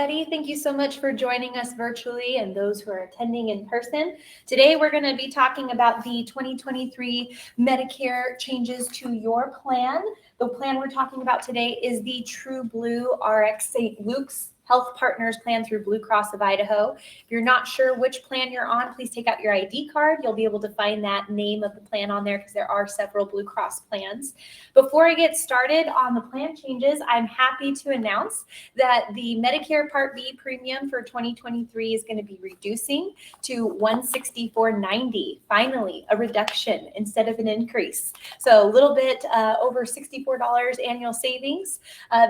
everybody. Thank you so much for joining us virtually and those who are attending in person. Today, we're going to be talking about the 2023 Medicare changes to your plan. The plan we're talking about today is the True Blue RX St. Luke's Health Partners plan through Blue Cross of Idaho. If you're not sure which plan you're on, please take out your ID card. You'll be able to find that name of the plan on there because there are several Blue Cross plans. Before I get started on the plan changes, I'm happy to announce that the Medicare Part B premium for 2023 is going to be reducing to $164.90. Finally, a reduction instead of an increase. So a little bit over $64 annual savings.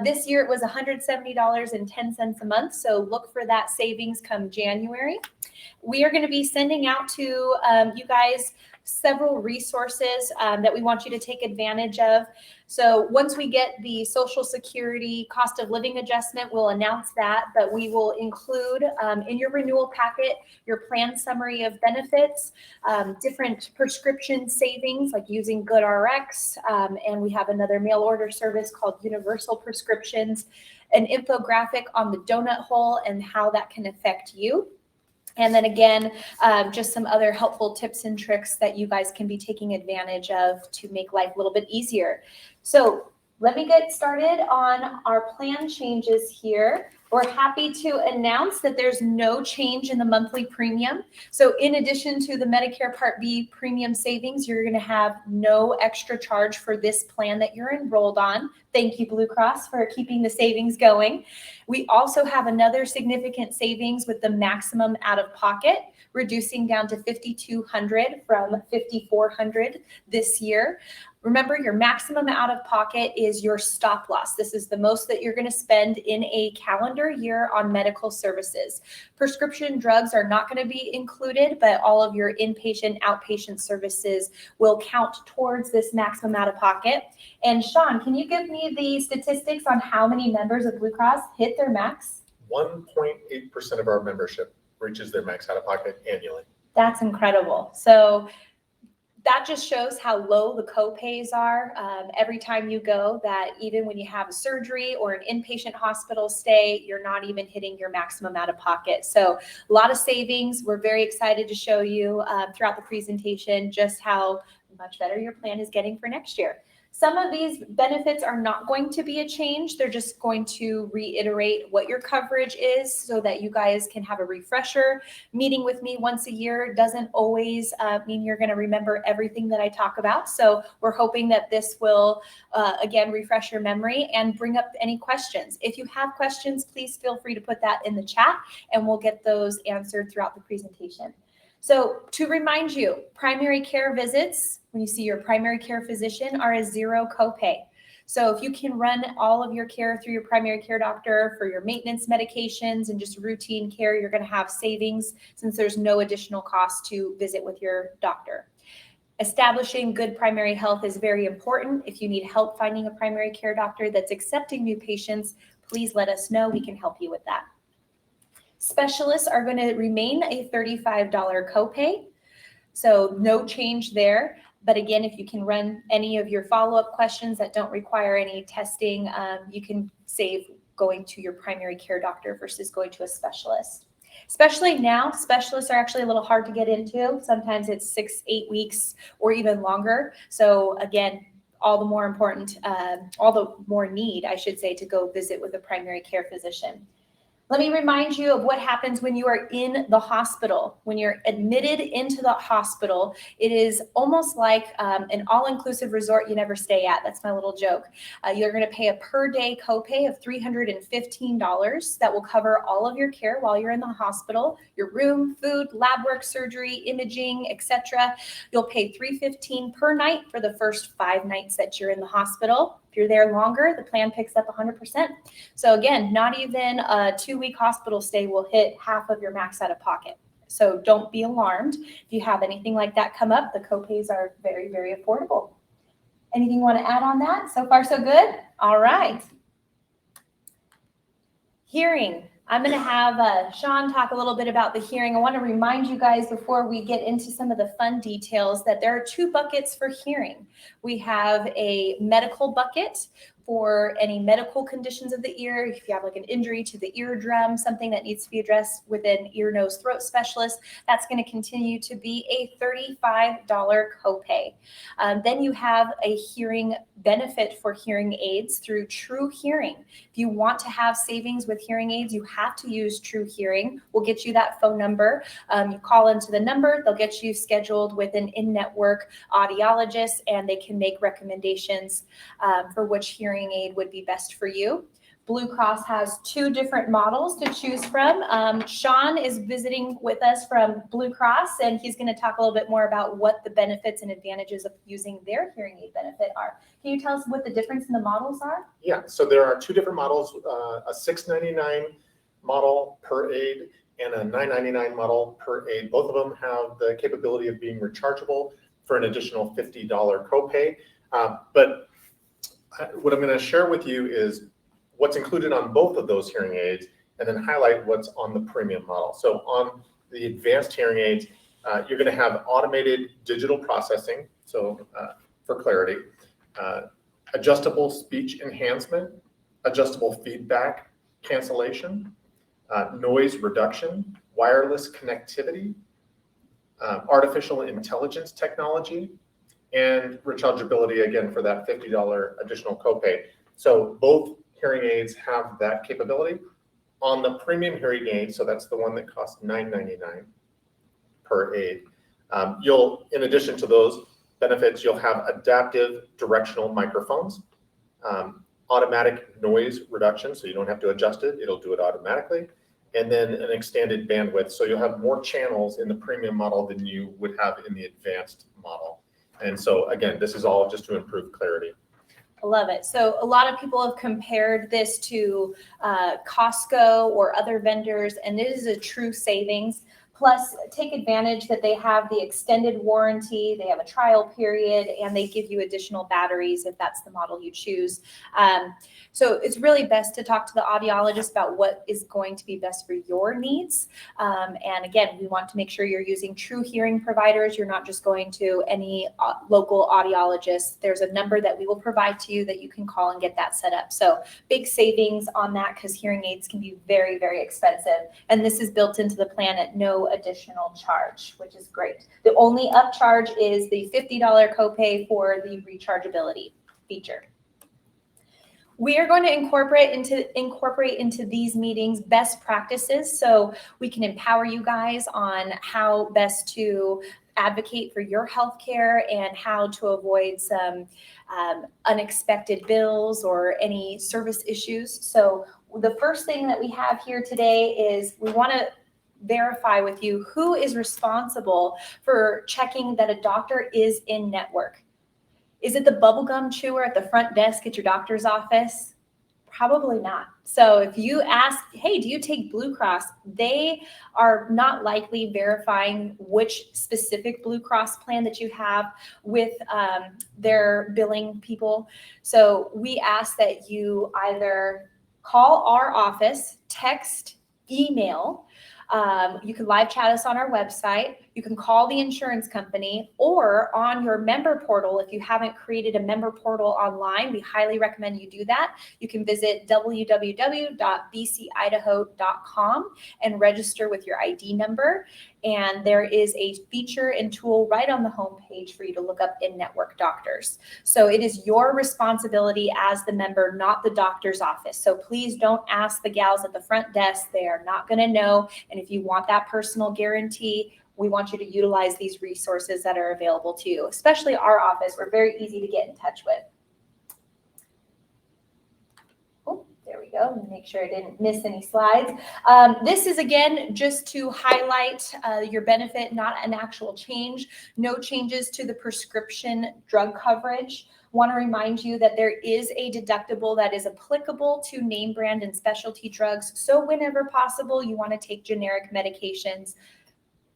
This year it was $170.10 a month. So look for that savings come January. We are going to be sending out to you guys several resources that we want you to take advantage of. So once we get the Social Security cost of living adjustment, we'll announce that, but we will include in your renewal packet your plan summary of benefits, different prescription savings like using GoodRx, and we have another mail order service called Universal Prescriptions, an infographic on the donut hole and how that can affect you. And then again, just some other helpful tips and tricks that you guys can be taking advantage of to make life a little bit easier. So let me get started on our plan changes here. We're happy to announce that there's no change in the monthly premium. So in addition to the Medicare Part B premium savings, you're going to have no extra charge for this plan that you're enrolled on. Thank you, Blue Cross, for keeping the savings going. We also have another significant savings with the maximum out-of-pocket, reducing down to $5,200 from $5,400 this year. Remember, your maximum out-of-pocket is your stop loss. This is the most that you're going to spend in a calendar year on medical services. Prescription drugs are not going to be included, but all of your inpatient, outpatient services will count towards this maximum out-of-pocket. And Sean, can you give me the statistics on how many members of Blue Cross hit their max? 1.8% of our membership reaches their max out-of-pocket annually. That's incredible. So that just shows how low the co-pays are every time you go, that even when you have a surgery or an inpatient hospital stay, you're not even hitting your maximum out of pocket. So a lot of savings. We're very excited to show you throughout the presentation just how much better your plan is getting for next year. Some of these benefits are not going to be a change. They're just going to reiterate what your coverage is so that you guys can have a refresher. Meeting with me once a year doesn't always mean you're going to remember everything that I talk about. So we're hoping that this will, again, refresh your memory and bring up any questions. If you have questions, please feel free to put that in the chat and we'll get those answered throughout the presentation. So to remind you, primary care visits, when you see your primary care physician, are a zero copay. So if you can run all of your care through your primary care doctor for your maintenance medications and just routine care, you're going to have savings since there's no additional cost to visit with your doctor. Establishing good primary health is very important. If you need help finding a primary care doctor that's accepting new patients, please let us know. We can help you with that. Specialists are going to remain a $35 copay, so no change there. But again, if you can run any of your follow-up questions that don't require any testing, you can save going to your primary care doctor versus going to a specialist. Especially now, specialists are actually a little hard to get into. Sometimes it's 6-8 weeks or even longer. So again, all the more important, all the more need, I should say, to go visit with a primary care physician. Let me remind you of what happens when you are in the hospital. When you're admitted into the hospital, it is almost like an all-inclusive resort you never stay at. That's my little joke. You're going to pay a per-day copay of $315 that will cover all of your care while you're in the hospital, your room, food, lab work, surgery, imaging, etc. You'll pay $315 per night for the first 5 nights that you're in the hospital. If you're there longer, the plan picks up 100%. So again, not even a 2-week hospital stay will hit half of your max out of pocket. So don't be alarmed. If you have anything like that come up, the copays are very, very affordable. Anything you want to add on that? So far, so good? All right. Hearing. I'm going to have Sean talk a little bit about the hearing. I want to remind you guys before we get into some of the fun details that there are 2 buckets for hearing. We have a medical bucket for any medical conditions of the ear. If you have like an injury to the eardrum, something that needs to be addressed with an ear, nose, throat specialist, that's going to continue to be a $35 copay. Then you have a hearing benefit for hearing aids through True Hearing. If you want to have savings with hearing aids, you have to use True Hearing. We'll get you that phone number. You call into the number, they'll get you scheduled with an in-network audiologist, and they can make recommendations for which hearing aid would be best for you. Blue Cross has 2 different models to choose from. Sean is visiting with us from Blue Cross, and he's going to talk a little bit more about what the benefits and advantages of using their hearing aid benefit are. Can you tell us what the difference in the models are? Yeah, so there are 2 different models, a $6.99 model per aid and a $9.99 model per aid. Both of them have the capability of being rechargeable for an additional $50 copay. But what I'm going to share with you is what's included on both of those hearing aids, and then highlight what's on the premium model. So on the advanced hearing aids, you're going to have automated digital processing, so for clarity, adjustable speech enhancement, adjustable feedback cancellation, noise reduction, wireless connectivity, artificial intelligence technology, and rechargeability, again, for that $50 additional copay. So both hearing aids have that capability. On the premium hearing aid, so that's the one that costs $9.99 per aid, you'll, in addition to those benefits, you'll have adaptive directional microphones, automatic noise reduction, so you don't have to adjust it, it'll do it automatically, and then an extended bandwidth, so you'll have more channels in the premium model than you would have in the advanced model. And so again, this is all just to improve clarity. I love it. So a lot of people have compared this to Costco or other vendors, and it is a true savings. Plus, take advantage that they have the extended warranty, they have a trial period, and they give you additional batteries if that's the model you choose. So it's really best to talk to the audiologist about what is going to be best for your needs. And again, we want to make sure you're using True Hearing providers. You're not just going to any local audiologist. There's a number that we will provide to you that you can call and get that set up. So big savings on that, because hearing aids can be very, very expensive. And this is built into the plan at no additional charge, which is great. The only upcharge is the $50 copay for the rechargeability feature. We are going to incorporate into these meetings best practices, so we can empower you guys on how best to advocate for your healthcare and how to avoid some unexpected bills or any service issues. So the first thing that we have here today is we want to verify with you who is responsible for checking that a doctor is in network. Is it the bubblegum chewer at the front desk at your doctor's office? Probably not. So if you ask, hey, do you take Blue Cross? They are not likely verifying which specific Blue Cross plan that you have with their billing people. So we ask that you either call our office, text, email. You can live chat us on our website. You can call the insurance company, or on your member portal. If you haven't created a member portal online, we highly recommend you do that. You can visit www.bcidaho.com and register with your ID number. And there is a feature and tool right on the homepage for you to look up in-network doctors. So it is your responsibility as the member, not the doctor's office. So please don't ask the gals at the front desk. They are not going to know. And if you want that personal guarantee, we want you to utilize these resources that are available to you, especially our office. We're very easy to get in touch with. Oh, there we go. Make sure I didn't miss any slides. This is, again, just to highlight your benefit, not an actual change. No changes to the prescription drug coverage. Want to remind you that there is a deductible that is applicable to name brand and specialty drugs. So whenever possible, you want to take generic medications.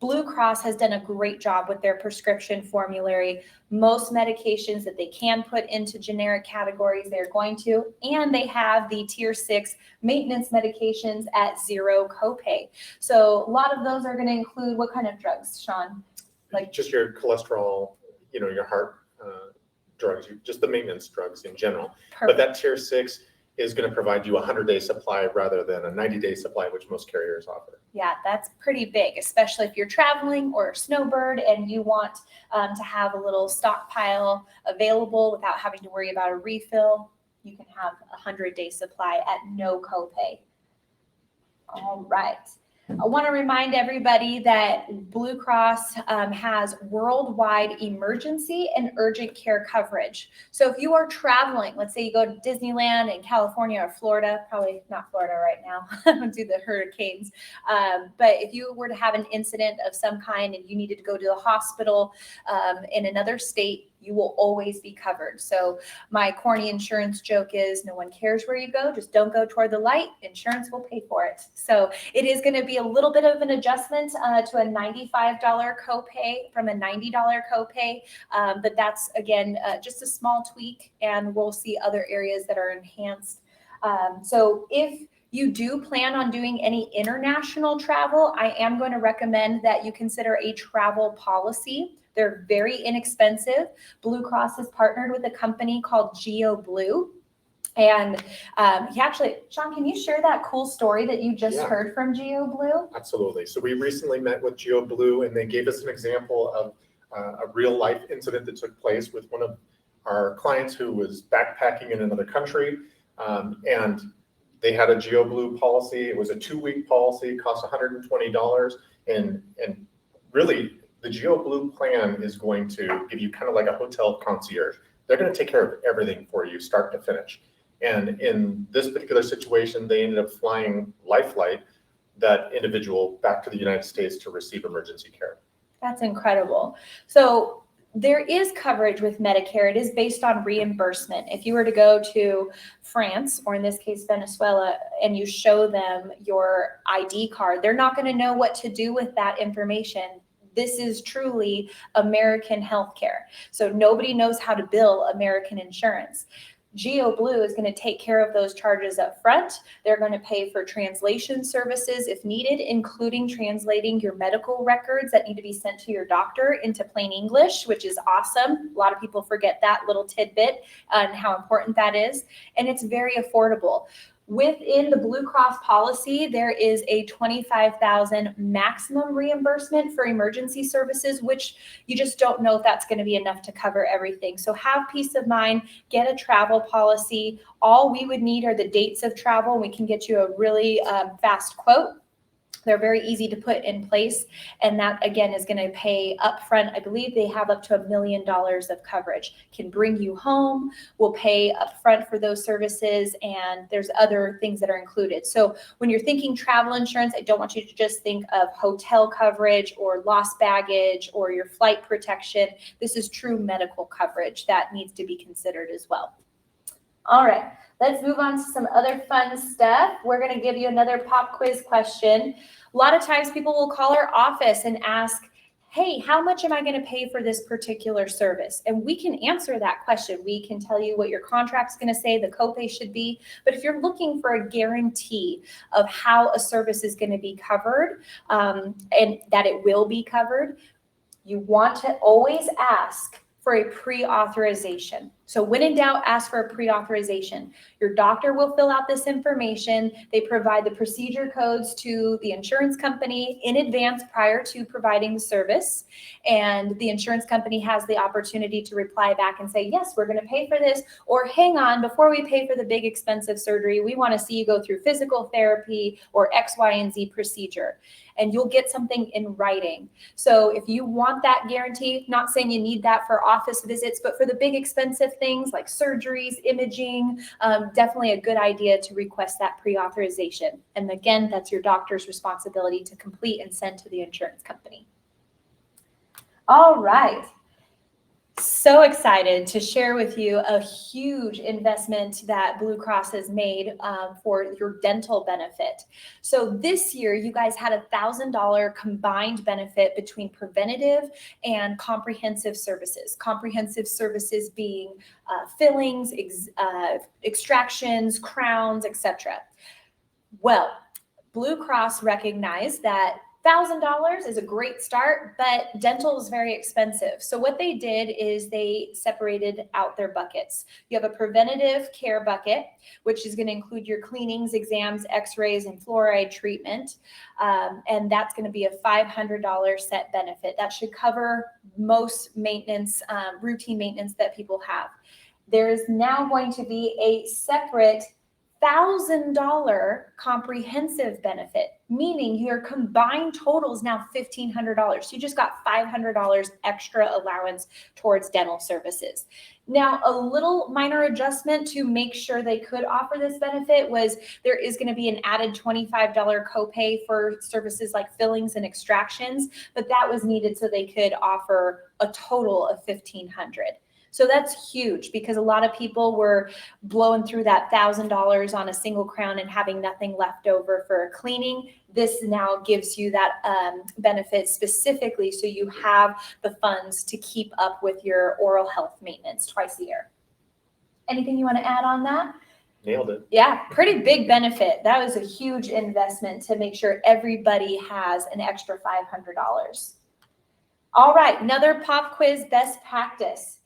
Blue Cross has done a great job with their prescription formulary. Most medications that they can put into generic categories, they're going to, and they have the tier 6 maintenance medications at zero copay. So a lot of those are going to include what kind of drugs, Sean? Like just your cholesterol, your heart drugs, just the maintenance drugs in general. But that tier 6 is going to provide you a 100-day supply rather than a 90-day supply, which most carriers offer. Yeah, that's pretty big, especially if you're traveling or a snowbird and you want to have a little stockpile available without having to worry about a refill. You can have a 100-day supply at no copay. All right. I want to remind everybody that Blue Cross has worldwide emergency and urgent care coverage. So if you are traveling, let's say you go to Disneyland in California or Florida, probably not Florida right now due to the hurricanes, but if you were to have an incident of some kind and you needed to go to the hospital in another state, you will always be covered. So my corny insurance joke is no one cares where you go, just don't go toward the light, insurance will pay for it. So it is going to be a little bit of an adjustment to a $95 copay from a $90 copay, but that's again just a small tweak, and we'll see other areas that are enhanced. So if you do plan on doing any international travel, I am going to recommend that you consider a travel policy. They're very inexpensive. Blue Cross has partnered with a company called GeoBlue. And Sean, can you share that cool story that you just heard from GeoBlue? Absolutely. So we recently met with GeoBlue, and they gave us an example of a real life incident that took place with one of our clients who was backpacking in another country. And they had a GeoBlue policy. It was a 2-week policy, cost $120. And really, the GeoBlue plan is going to give you kind of like a hotel concierge. They're going to take care of everything for you, start to finish. And in this particular situation, they ended up flying Lifeline, that individual, back to the United States to receive emergency care. That's incredible. So there is coverage with Medicare. It is based on reimbursement. If you were to go to France, or in this case, Venezuela, and you show them your ID card, they're not going to know what to do with that information. This is truly American healthcare. So nobody knows how to bill American insurance. GeoBlue is going to take care of those charges up front. They're going to pay for translation services if needed, including translating your medical records that need to be sent to your doctor into plain English, which is awesome. A lot of people forget that little tidbit and how important that is. And it's very affordable. Within the Blue Cross policy, there is a $25,000 maximum reimbursement for emergency services, which you just don't know if that's going to be enough to cover everything. So have peace of mind, get a travel policy. All we would need are the dates of travel. We can get you a really fast quote. They're very easy to put in place, and that again is going to pay upfront. I believe they have up to $1 million of coverage. Can bring you home. We'll pay upfront for those services, and there's other things that are included. So when you're thinking travel insurance, I don't want you to just think of hotel coverage or lost baggage or your flight protection. This is true medical coverage that needs to be considered as well. All right. Let's move on to some other fun stuff. We're going to give you another pop quiz question. A lot of times people will call our office and ask, hey, how much am I going to pay for this particular service? And we can answer that question. We can tell you what your contract's going to say the copay should be. But if you're looking for a guarantee of how a service is going to be covered and that it will be covered, you want to always ask for a pre-authorization. So when in doubt, ask for a pre-authorization. Your doctor will fill out this information. They provide the procedure codes to the insurance company in advance prior to providing the service. And the insurance company has the opportunity to reply back and say, yes, we're going to pay for this. Or hang on, before we pay for the big expensive surgery, we want to see you go through physical therapy or X, Y, and Z procedure. And you'll get something in writing. So if you want that guarantee, not saying you need that for office visits, but for the big expensive things like surgeries, imaging, definitely a good idea to request that pre-authorization. And again, that's your doctor's responsibility to complete and send to the insurance company. All right. So excited to share with you a huge investment that Blue Cross has made for your dental benefit. So this year, you guys had $1,000 combined benefit between preventative and comprehensive services. Comprehensive services being fillings, extractions, crowns, etc. Well, Blue Cross recognized that $1,000 is a great start, but dental is very expensive. So what they did is they separated out their buckets. You have a preventative care bucket, which is going to include your cleanings, exams, x-rays, and fluoride treatment. And that's going to be a $500 set benefit. That should cover most maintenance, routine maintenance that people have. There is now going to be a separate $1,000 comprehensive benefit, meaning your combined total is now $1,500. So you just got $500 extra allowance towards dental services. Now, a little minor adjustment to make sure they could offer this benefit was there is going to be an added $25 copay for services like fillings and extractions, but that was needed so they could offer a total of $1,500. So that's huge because a lot of people were blowing through that $1,000 on a single crown and having nothing left over for cleaning. This now gives you that benefit specifically so you have the funds to keep up with your oral health maintenance twice a year. Anything you want to add on that? Nailed it. Yeah, pretty big benefit. That was a huge investment to make sure everybody has an extra $500. All right, another pop quiz best practice.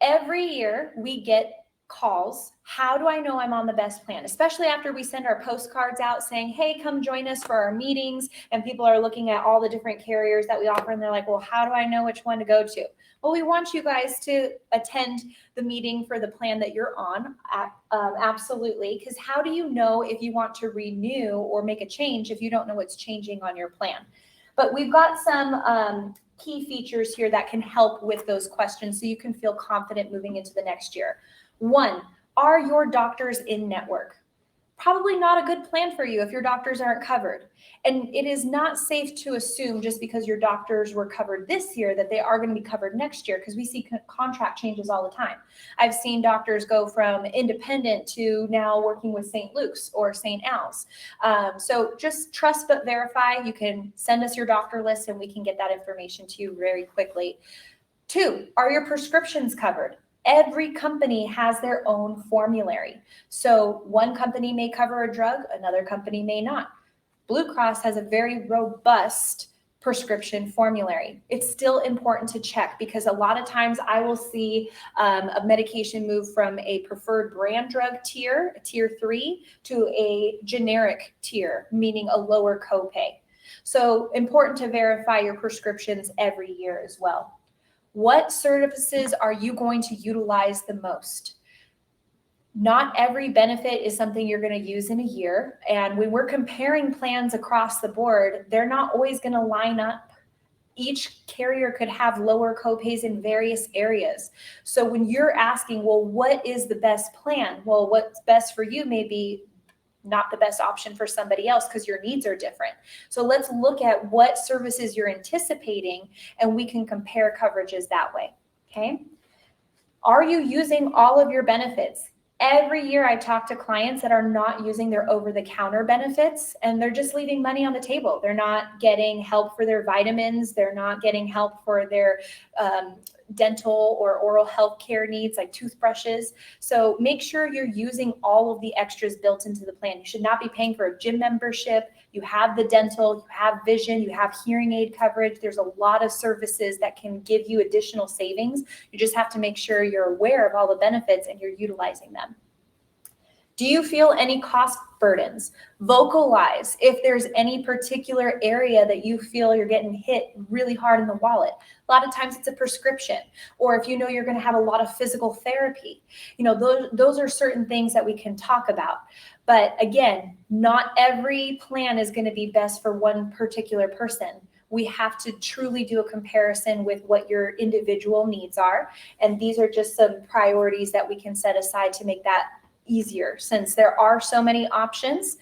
Every year we get calls. How do I know I'm on the best plan? Especially after we send our postcards out saying, hey, come join us for our meetings. And people are looking at all the different carriers that we offer. And they're like, well, how do I know which one to go to? Well, we want you guys to attend the meeting for the plan that you're on. Absolutely. Because how do you know if you want to renew or make a change if you don't know what's changing on your plan? But we've got some key features here that can help with those questions so you can feel confident moving into the next year. 1, are your doctors in network? Probably not a good plan for you if your doctors aren't covered. And it is not safe to assume just because your doctors were covered this year that they are going to be covered next year, because we see contract changes all the time. I've seen doctors go from independent to now working with St. Luke's or St. Al's. So just trust but verify. You can send us your doctor list and we can get that information to you very quickly. 2, are your prescriptions covered? Every company has their own formulary. So one company may cover a drug, another company may not. Blue Cross has a very robust prescription formulary. It's still important to check because a lot of times I will see a medication move from a preferred brand drug tier, tier 3, to a generic tier, meaning a lower copay. So important to verify your prescriptions every year as well. What services are you going to utilize the most? Not every benefit is something you're going to use in a year. And when we're comparing plans across the board, they're not always going to line up. Each carrier could have lower copays in various areas. So when you're asking, well, what is the best plan? Well, what's best for you may be not the best option for somebody else because your needs are different. So let's look at what services you're anticipating and we can compare coverages that way. Okay. Are you using all of your benefits? Every year I talk to clients that are not using their over-the-counter benefits and they're just leaving money on the table. They're not getting help for their vitamins. They're not getting help for their dental or oral health care needs like toothbrushes. So make sure you're using all of the extras built into the plan. You should not be paying for a gym membership. You have the dental, you have vision, you have hearing aid coverage. There's a lot of services that can give you additional savings. You just have to make sure you're aware of all the benefits and you're utilizing them. Do you feel any cost burdens? Vocalize if there's any particular area that you feel you're getting hit really hard in the wallet. A lot of times it's a prescription, or if you know you're going to have a lot of physical therapy. You know, those are certain things that we can talk about. But again, not every plan is going to be best for one particular person. We have to truly do a comparison with what your individual needs are. And these are just some priorities that we can set aside to make that easier. Since there are so many options,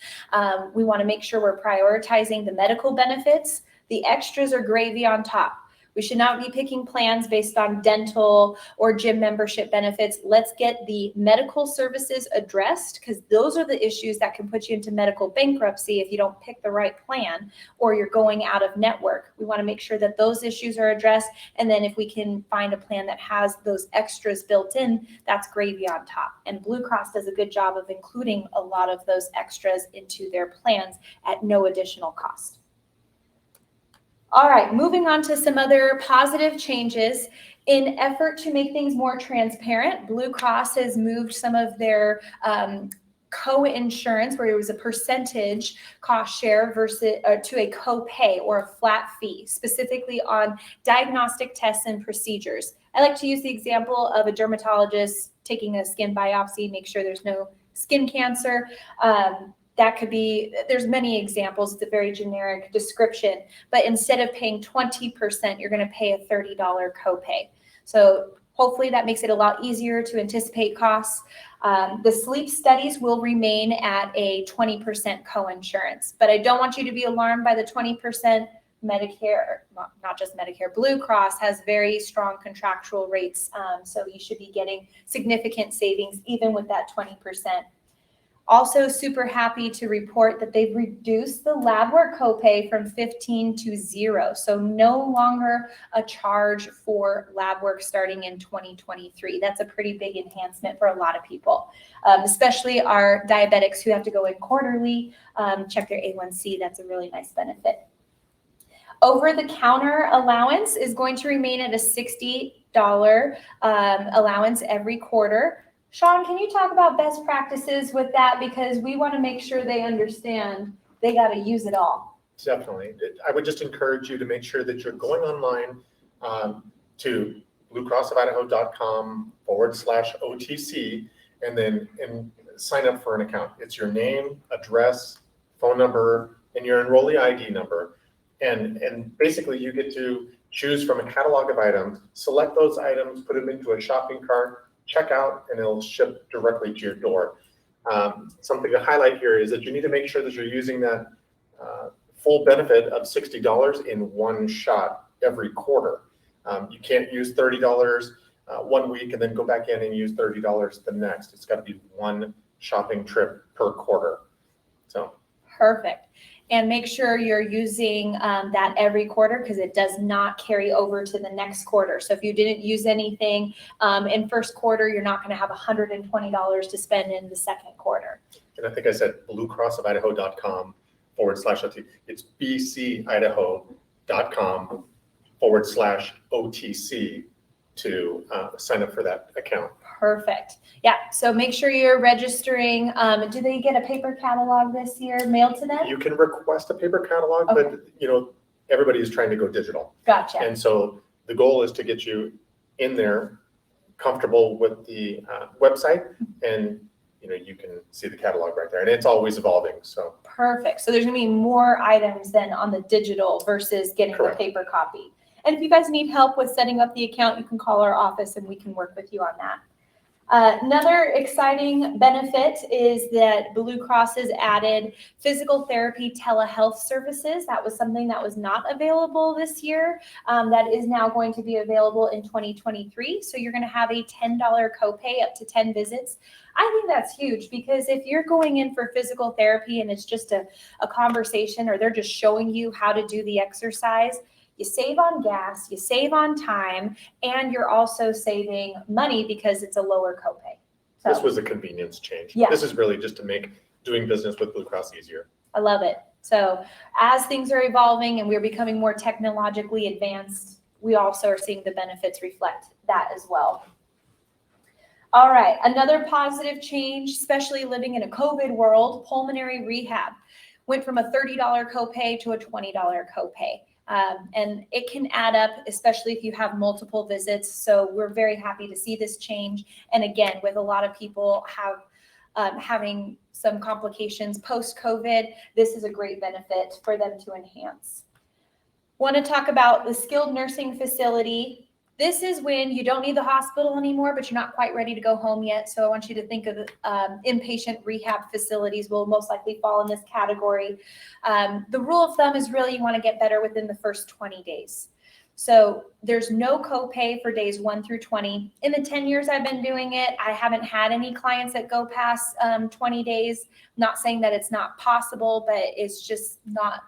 we want to make sure we're prioritizing the medical benefits. The extras are gravy on top. We should not be picking plans based on dental or gym membership benefits. Let's get the medical services addressed, because those are the issues that can put you into medical bankruptcy if you don't pick the right plan or you're going out of network. We want to make sure that those issues are addressed. And then if we can find a plan that has those extras built in, that's gravy on top. And Blue Cross does a good job of including a lot of those extras into their plans at no additional cost. All right, moving on to some other positive changes. In effort to make things more transparent, Blue Cross has moved some of their co-insurance, where it was a percentage cost share versus to a co-pay or a flat fee, specifically on diagnostic tests and procedures. I like to use the example of a dermatologist taking a skin biopsy, make sure there's no skin cancer. That could be, there's many examples, it's a very generic description, but instead of paying 20%, you're going to pay a $30 copay. So hopefully that makes it a lot easier to anticipate costs. The sleep studies will remain at a 20% coinsurance, but I don't want you to be alarmed by the 20%. Medicare, not just Medicare, Blue Cross has very strong contractual rates, so you should be getting significant savings even with that 20%. Also super happy to report that they've reduced the lab work copay from 15 to 0. So no longer a charge for lab work starting in 2023. That's a pretty big enhancement for a lot of people, especially our diabetics who have to go in quarterly, check their A1C. That's a really nice benefit. Over-the-counter allowance is going to remain at a $60 allowance every quarter. Sean, can you talk about best practices with that? Because we want to make sure they understand they got to use it all. Definitely. I would just encourage you to make sure that you're going online to bluecrossofIdaho.com/OTC and sign up for an account. It's your name, address, phone number, and your enrollee ID number. And basically you get to choose from a catalog of items, select those items, put them into a shopping cart, check out, and it'll ship directly to your door. Something to highlight here is that you need to make sure that you're using that full benefit of $60 in one shot every quarter. You can't use $30 one week and then go back in and use $30 the next. It's got to be one shopping trip per quarter. So perfect. And make sure you're using that every quarter, because it does not carry over to the next quarter. So if you didn't use anything in first quarter, you're not going to have $120 to spend in the second quarter. And I think I said bluecrossofIdaho.com/OTC. It's bcidaho.com/OTC to sign up for that account. Perfect. Yeah. So make sure you're registering. Do they get a paper catalog this year mailed to them? You can request a paper catalog, okay. But everybody is trying to go digital. Gotcha. And so the goal is to get you in there, comfortable with the website, and you can see the catalog right there, and it's always evolving. So perfect. So there's going to be more items than on the digital versus getting correct. The paper copy. And if you guys need help with setting up the account, you can call our office and we can work with you on that. Another exciting benefit is that Blue Cross has added physical therapy telehealth services. That was something that was not available this year. That is now going to be available in 2023. So you're going to have a $10 copay up to 10 visits. I think that's huge, because if you're going in for physical therapy and it's just a conversation, or they're just showing you how to do the exercise, you save on gas, you save on time, and you're also saving money because it's a lower copay. So, this was a convenience change. Yeah. This is really just to make doing business with Blue Cross easier. I love it. So as things are evolving and we're becoming more technologically advanced, we also are seeing the benefits reflect that as well. All right, another positive change, especially living in a COVID world, pulmonary rehab went from a $30 copay to a $20 copay. And it can add up, especially if you have multiple visits. So we're very happy to see this change. And again, with a lot of people having some complications post-COVID, this is a great benefit for them to enhance. Want to talk about the skilled nursing facility. This is when you don't need the hospital anymore, but you're not quite ready to go home yet. So I want you to think of inpatient rehab facilities will most likely fall in this category. The rule of thumb is really you want to get better within the first 20 days. So there's no copay for days 1 through 20. In the 10 years I've been doing it, I haven't had any clients that go past 20 days. Not saying that it's not possible, but it's just not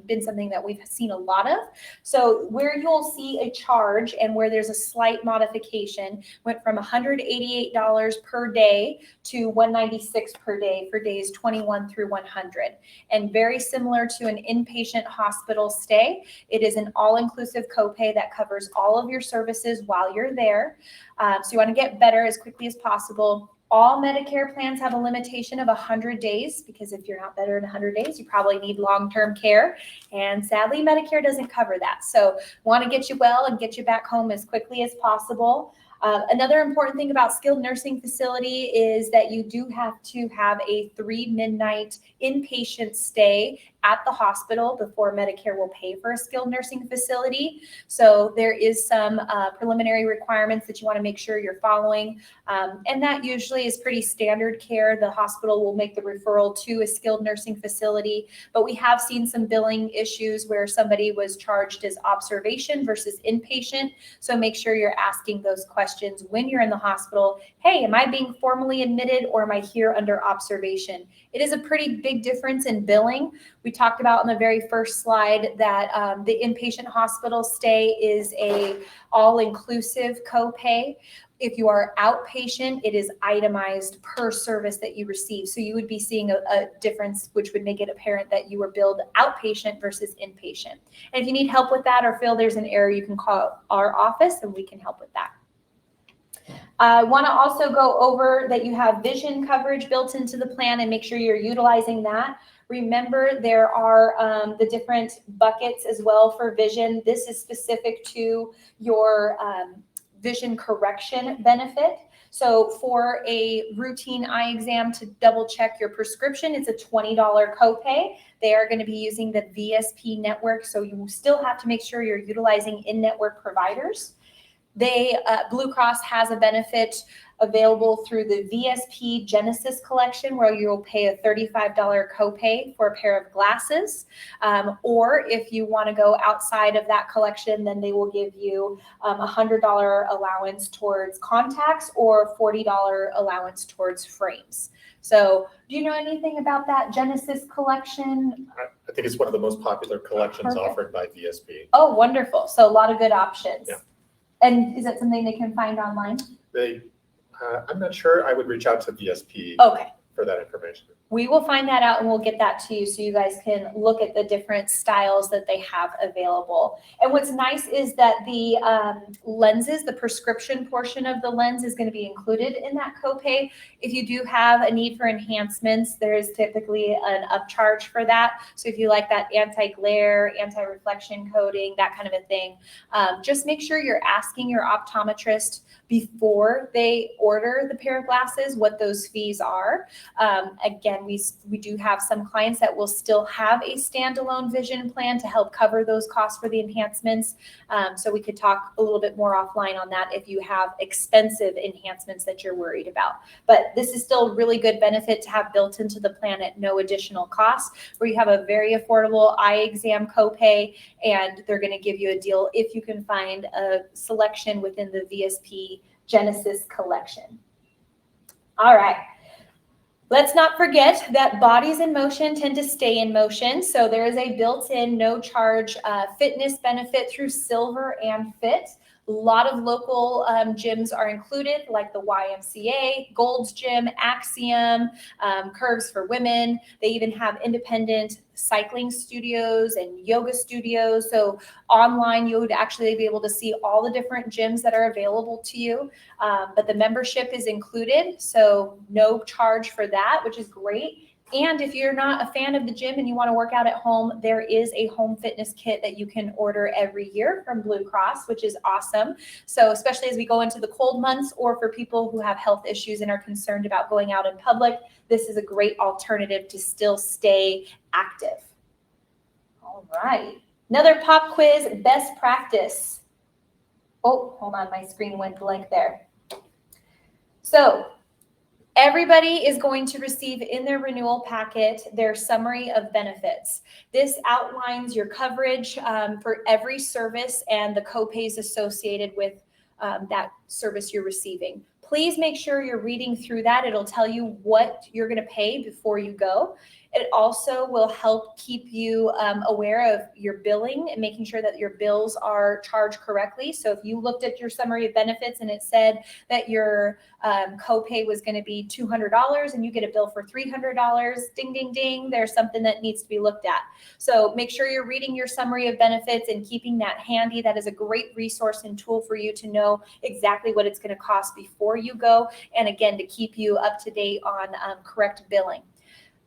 been something that we've seen a lot of. So where you'll see a charge and where there's a slight modification went from $188 per day to $196 per day for days 21 through 100. And very similar to an inpatient hospital stay, it is an all-inclusive copay that covers all of your services while you're there. So you want to get better as quickly as possible. All Medicare plans have a limitation of 100 days because if you're not better in 100 days, you probably need long-term care. And sadly, Medicare doesn't cover that. So want to get you well and get you back home as quickly as possible. Another important thing about skilled nursing facility is that you do have to have a 3 midnight inpatient stay at the hospital before Medicare will pay for a skilled nursing facility. So there is some preliminary requirements that you want to make sure you're following. And that usually is pretty standard care. The hospital will make the referral to a skilled nursing facility, but we have seen some billing issues where somebody was charged as observation versus inpatient. So make sure you're asking those questions when you're in the hospital. Hey, am I being formally admitted or am I here under observation? It is a pretty big difference in billing. We talked about on the very first slide that the inpatient hospital stay is a all-inclusive copay. If you are outpatient, it is itemized per service that you receive. So you would be seeing a difference, which would make it apparent that you were billed outpatient versus inpatient. And if you need help with that or feel there's an error, you can call our office and we can help with that. I want to also go over that you have vision coverage built into the plan and make sure you're utilizing that. Remember, there are the different buckets as well for vision. This is specific to your vision correction benefit. So for a routine eye exam to double check your prescription, it's a $20 copay. They are going to be using the VSP network. So you still have to make sure you're utilizing in-network providers. Blue Cross has a benefit available through the VSP Genesis collection where you'll pay a $35 copay for a pair of glasses. Or if you want to go outside of that collection, then they will give you a $100 allowance towards contacts or $40 allowance towards frames. So do you know anything about that Genesis collection? I think it's one of the most popular collections Perfect. offered by VSP. Oh, wonderful. So a lot of good options. Yeah. And is that something they can find online? I'm not sure. I would reach out to VSP Okay. for that information. We will find that out and we'll get that to you so you guys can look at the different styles that they have available. And what's nice is that the lenses, the prescription portion of the lens is going to be included in that copay. If you do have a need for enhancements, there is typically an upcharge for that. So if you like that anti-glare, anti-reflection coating, that kind of a thing, just make sure you're asking your optometrist before they order the pair of glasses what those fees are. Again, we do have some clients that will still have a standalone vision plan to help cover those costs for the enhancements. So we could talk a little bit more offline on that if you have expensive enhancements that you're worried about. But this is still a really good benefit to have built into the plan at no additional cost, where you have a very affordable eye exam copay, and they're going to give you a deal if you can find a selection within the VSP Genesis collection. All right. Let's not forget that bodies in motion tend to stay in motion. So there is a built-in no charge fitness benefit through Silver and Fit. A lot of local gyms are included, like the YMCA, Gold's Gym, Axiom, Curves for Women. They even have independent cycling studios and yoga studios. So online, you would actually be able to see all the different gyms that are available to you. But the membership is included, so no charge for that, which is great. And if you're not a fan of the gym and you want to work out at home, there is a home fitness kit that you can order every year from Blue Cross, which is awesome. So especially as we go into the cold months, or for people who have health issues and are concerned about going out in public, this is a great alternative to still stay active. All right. Another pop quiz, best practice. Oh, hold on. My screen went blank there. So everybody is going to receive in their renewal packet their summary of benefits. This outlines your coverage for every service and the copays associated with that service you're receiving. Please make sure you're reading through that. It'll tell you what you're going to pay before you go. It also will help keep you aware of your billing and making sure that your bills are charged correctly. So if you looked at your summary of benefits and it said that your copay was going to be $200 and you get a bill for $300, ding, ding, ding, there's something that needs to be looked at. So make sure you're reading your summary of benefits and keeping that handy. That is a great resource and tool for you to know exactly what it's going to cost before you go. And again, to keep you up to date on correct billing.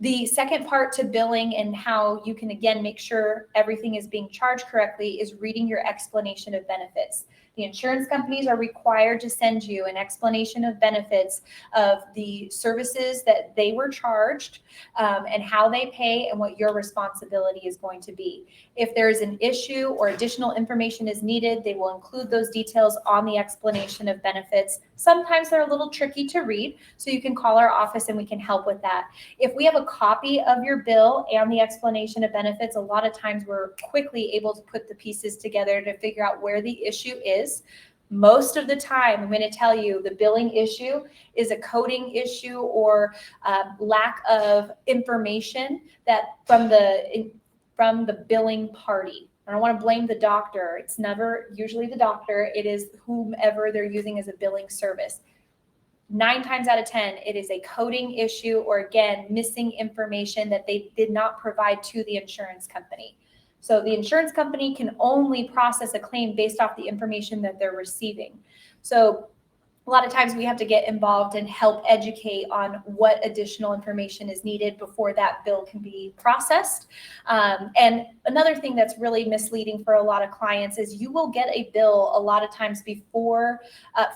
The second part to billing and how you can, again, make sure everything is being charged correctly is reading your explanation of benefits. The insurance companies are required to send you an explanation of benefits of the services that they were charged and how they pay and what your responsibility is going to be. If there's an issue or additional information is needed, they will include those details on the explanation of benefits. Sometimes they're a little tricky to read, so you can call our office and we can help with that. If we have a copy of your bill and the explanation of benefits, a lot of times we're quickly able to put the pieces together to figure out where the issue is. Most of the time, I'm going to tell you the billing issue is a coding issue or lack of information that from the billing party. I don't want to blame the doctor. It's never usually the doctor. It is whomever they're using as a billing service. 9 times out of 10, it is a coding issue or, again, missing information that they did not provide to the insurance company. So the insurance company can only process a claim based off the information that they're receiving. So a lot of times we have to get involved and help educate on what additional information is needed before that bill can be processed. And another thing that's really misleading for a lot of clients is you will get a bill a lot of times before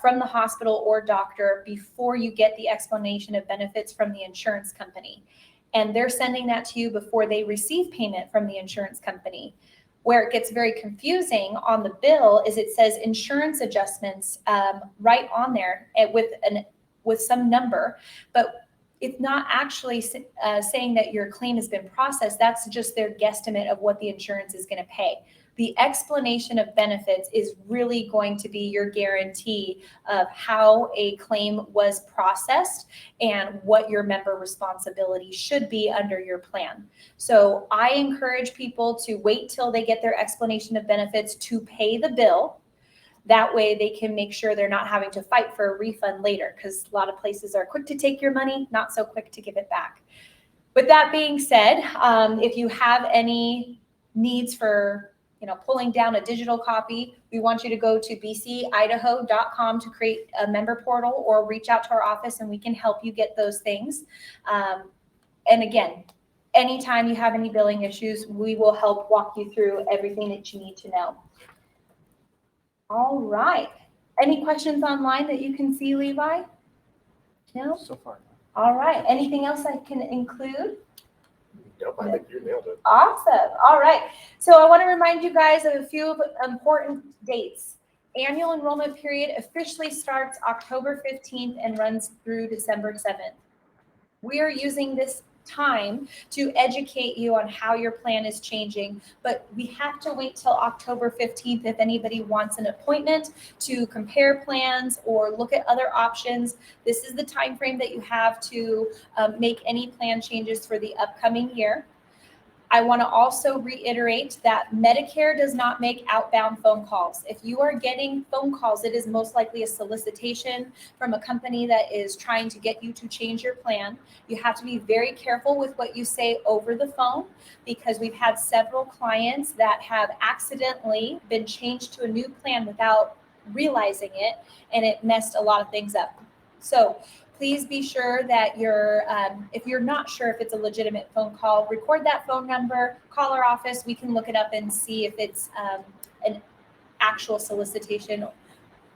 from the hospital or doctor before you get the explanation of benefits from the insurance company. And they're sending that to you before they receive payment from the insurance company. Where it gets very confusing on the bill is it says insurance adjustments right on there with some number, but it's not actually saying that your claim has been processed. That's just their guesstimate of what the insurance is going to pay. The explanation of benefits is really going to be your guarantee of how a claim was processed and what your member responsibility should be under your plan. So I encourage people to wait till they get their explanation of benefits to pay the bill. That way they can make sure they're not having to fight for a refund later, because a lot of places are quick to take your money, not so quick to give it back. With that being said, if you have any needs for pulling down a digital copy, we want you to go to bcidaho.com to create a member portal or reach out to our office and we can help you get those things. And again, anytime you have any billing issues, we will help walk you through everything that you need to know. All right. Any questions online that you can see, Levi? No? So far. All right. Anything else I can include? Nope, I think you nailed it. Awesome. All right. So I want to remind you guys of a few important dates. Annual enrollment period officially starts October 15th and runs through December 7th. We are using this time to educate you on how your plan is changing, but we have to wait till October 15th if anybody wants an appointment to compare plans or look at other options. This is the time frame that you have to make any plan changes for the upcoming year. I want to also reiterate that Medicare does not make outbound phone calls. If you are getting phone calls, it is most likely a solicitation from a company that is trying to get you to change your plan. You have to be very careful with what you say over the phone, because we've had several clients that have accidentally been changed to a new plan without realizing it, and it messed a lot of things up. So please be sure that if you're not sure if it's a legitimate phone call, record that phone number, call our office. We can look it up and see if it's an actual solicitation.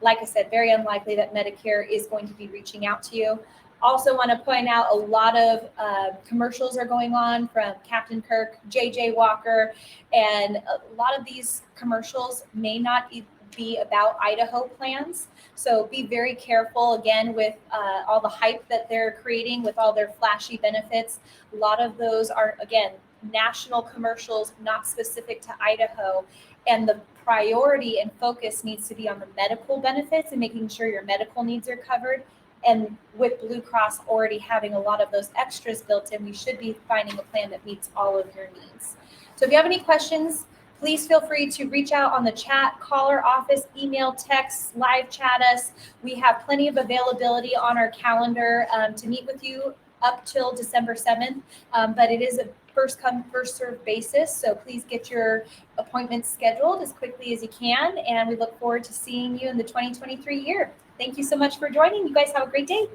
Like I said, very unlikely that Medicare is going to be reaching out to you. Also want to point out a lot of commercials are going on from Captain Kirk, JJ Walker, and a lot of these commercials may not be about Idaho plans. So be very careful, again, with all the hype that they're creating with all their flashy benefits. A lot of those are, again, national commercials, not specific to Idaho. And the priority and focus needs to be on the medical benefits and making sure your medical needs are covered. And with Blue Cross already having a lot of those extras built in, we should be finding a plan that meets all of your needs. So if you have any questions, please feel free to reach out on the chat, call our office, email, text, live chat us. We have plenty of availability on our calendar to meet with you up till December 7th, but it is a first come, first served basis. So please get your appointments scheduled as quickly as you can. And we look forward to seeing you in the 2023 year. Thank you so much for joining. You guys have a great day.